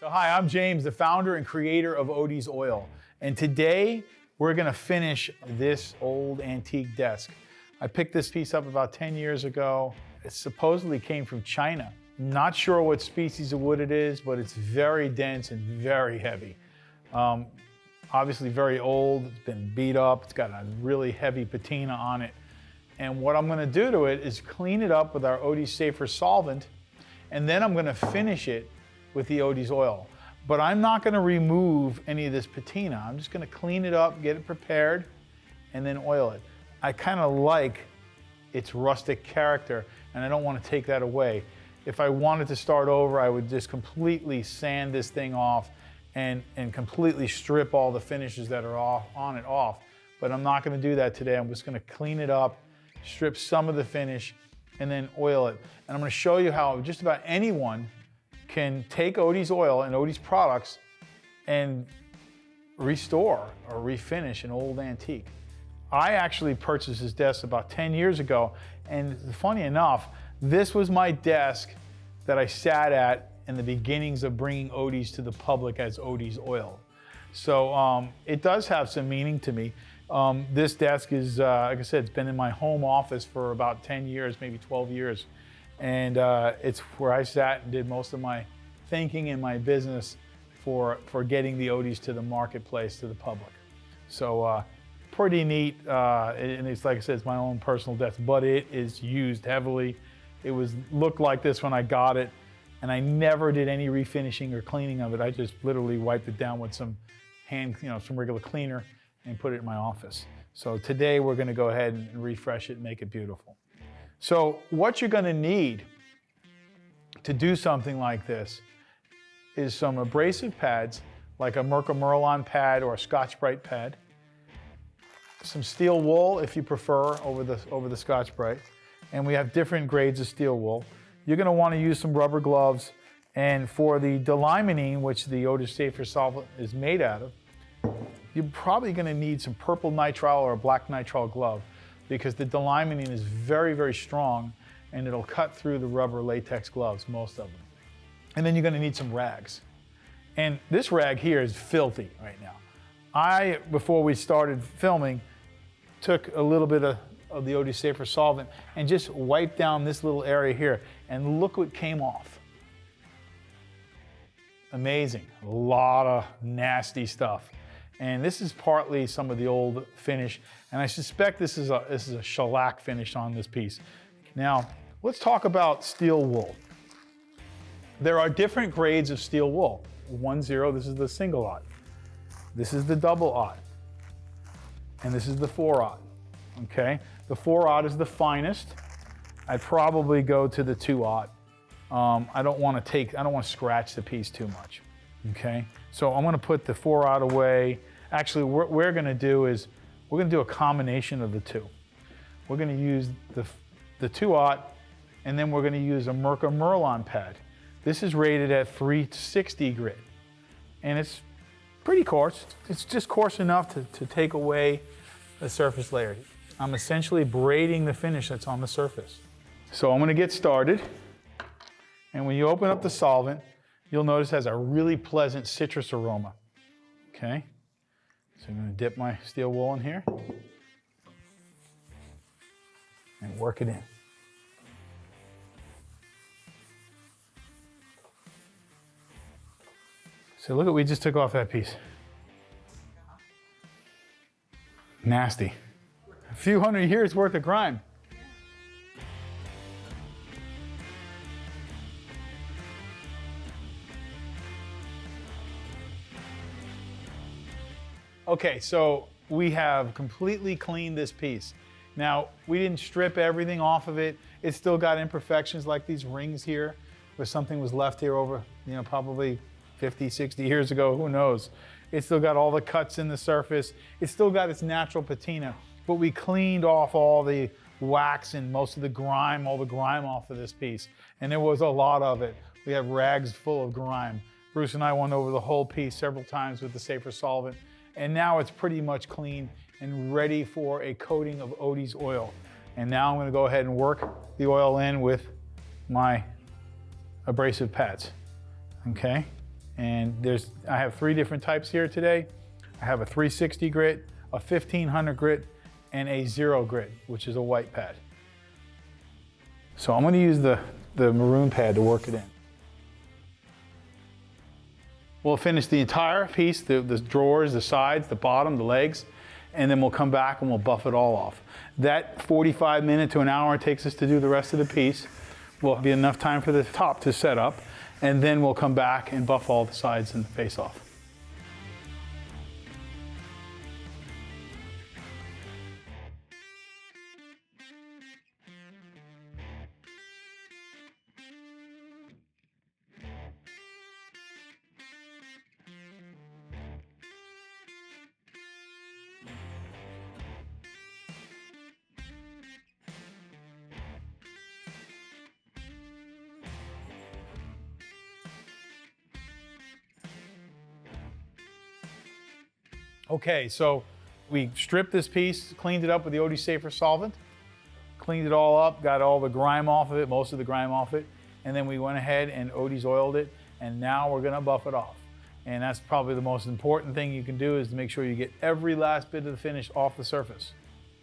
So hi, I'm James, the founder and creator of Odie's Oil. And today we're gonna finish this old antique desk. I picked this piece up about 10 years ago. It supposedly came from China. Not sure what species of wood it is, but it's very dense and very heavy. Obviously very old, it's been beat up, it's got a really heavy patina on it. And what I'm gonna do to it is clean it up with our Odie Safer Solvent, and then I'm gonna finish it with the Odie's Oil. But I'm not gonna remove any of this patina. I'm just gonna clean it up, get it prepared, and then oil it. I kinda like its rustic character, and I don't wanna take that away. If I wanted to start over, I would just completely sand this thing off and completely strip all the finishes that are on it off. But I'm not gonna do that today. I'm just gonna clean it up, strip some of the finish, and then oil it. And I'm gonna show you how just about anyone can take Odie's Oil and Odie's products and restore or refinish an old antique. I actually purchased this desk about 10 years ago, and funny enough, this was my desk that I sat at in the beginnings of bringing Odie's to the public as Odie's Oil. So it does have some meaning to me. This desk is, like I said, it's been in my home office for about 10 years, maybe 12 years. And it's where I sat and did most of my thinking in my business for getting the Odie's to the marketplace, to the public. So pretty neat, and it's like I said, it's my own personal desk, but it is used heavily. It looked like this when I got it, and I never did any refinishing or cleaning of it. I just literally wiped it down with some some regular cleaner and put it in my office. So today we're gonna go ahead and refresh it and make it beautiful. So what you're gonna need to do something like this is some abrasive pads, like a Merlon pad or a Scotch-Brite pad, some steel wool if you prefer over the Scotch-Brite, and we have different grades of steel wool. You're gonna wanna use some rubber gloves, and for the delimonene, which the Odie Safer Solvent is made out of, you're probably gonna need some purple nitrile or a black nitrile glove, because the delimonene is very, very strong, and it'll cut through the rubber latex gloves, most of them. And then you're gonna need some rags. And this rag here is filthy right now. Before we started filming, took a little bit of the Odie Safer Solvent and just wiped down this little area here, and look what came off. Amazing, a lot of nasty stuff. And this is partly some of the old finish, and I suspect this is a shellac finish on this piece. Now, let's talk about steel wool. There are different grades of steel wool. 1-0, this is the single aught. This is the double aught. And this is the 4-aught, okay? The 4-aught is the finest. I'd probably go to the 2-aught. I don't want to scratch the piece too much, okay? So I'm gonna put the 4-aught away. Actually, what we're gonna do is, we're gonna do a combination of the two. We're gonna use the 2-aught, and then we're gonna use a Merlon pad. This is rated at 360 grit, and it's pretty coarse. It's just coarse enough to take away the surface layer. I'm essentially braiding the finish that's on the surface. So I'm gonna get started, and when you open up the solvent, you'll notice it has a really pleasant citrus aroma, okay? So I'm gonna dip my steel wool in here and work it in. So look what we just took off that piece. Nasty. A few hundred years worth of grime. Okay, so we have completely cleaned this piece. Now, we didn't strip everything off of it. It's still got imperfections like these rings here, where something was left here over, probably 50, 60 years ago, who knows. It's still got all the cuts in the surface. It's still got its natural patina, but we cleaned off all the wax and most of the grime, all the grime off of this piece. And there was a lot of it. We have rags full of grime. Bruce and I went over the whole piece several times with the Safer Solvent, and now it's pretty much clean and ready for a coating of Odie's Oil. And now I'm gonna go ahead and work the oil in with my abrasive pads, okay? And I have 3 different types here today. I have a 360 grit, a 1500 grit, and a 0 grit, which is a white pad. So I'm going to use the maroon pad to work it in. We'll finish the entire piece, the drawers, the sides, the bottom, the legs, and then we'll come back and we'll buff it all off. That 45 minutes to an hour it takes us to do the rest of the piece will be enough time for the top to set up, and then we'll come back and buff all the sides and the face off. Okay, so we stripped this piece, cleaned it up with the Odie Safer Solvent, cleaned it all up, got all the grime off of it, most of the grime off it, and then we went ahead and Odie's oiled it, and now we're gonna buff it off. And that's probably the most important thing you can do, is to make sure you get every last bit of the finish off the surface.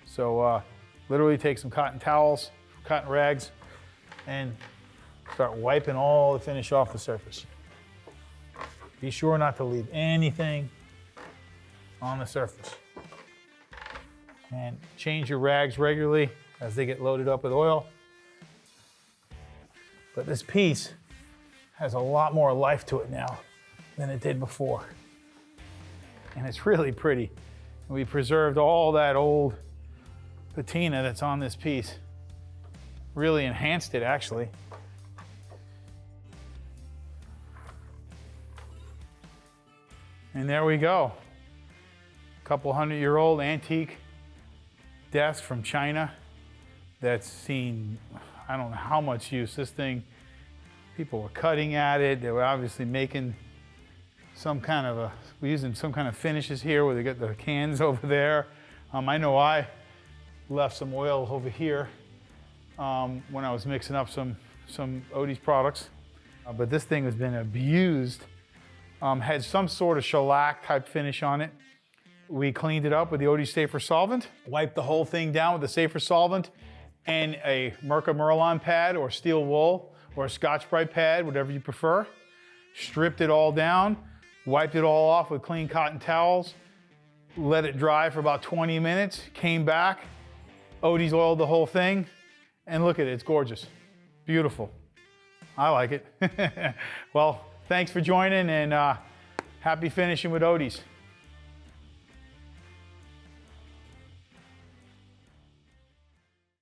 So literally take some cotton towels, cotton rags, and start wiping all the finish off the surface. Be sure not to leave anything on the surface. And change your rags regularly as they get loaded up with oil. But this piece has a lot more life to it now than it did before. And it's really pretty. And we preserved all that old patina that's on this piece. Really enhanced it, actually. And there we go. Couple 100-year-old antique desk from China that's seen, I don't know how much use. This thing, people were cutting at it. They were obviously making some kind of we're using some kind of finishes here where they got the cans over there. I know I left some oil over here when I was mixing up some Odie's products. But this thing has been abused. Had some sort of shellac type finish on it. We cleaned it up with the Odie Safer Solvent, wiped the whole thing down with the Safer Solvent and a Merca Merlon pad or steel wool or a Scotch-Brite pad, whatever you prefer. Stripped it all down, wiped it all off with clean cotton towels, let it dry for about 20 minutes, came back, Odie's oiled the whole thing, and look at it, it's gorgeous. Beautiful. I like it. Well, thanks for joining, and happy finishing with Odie's.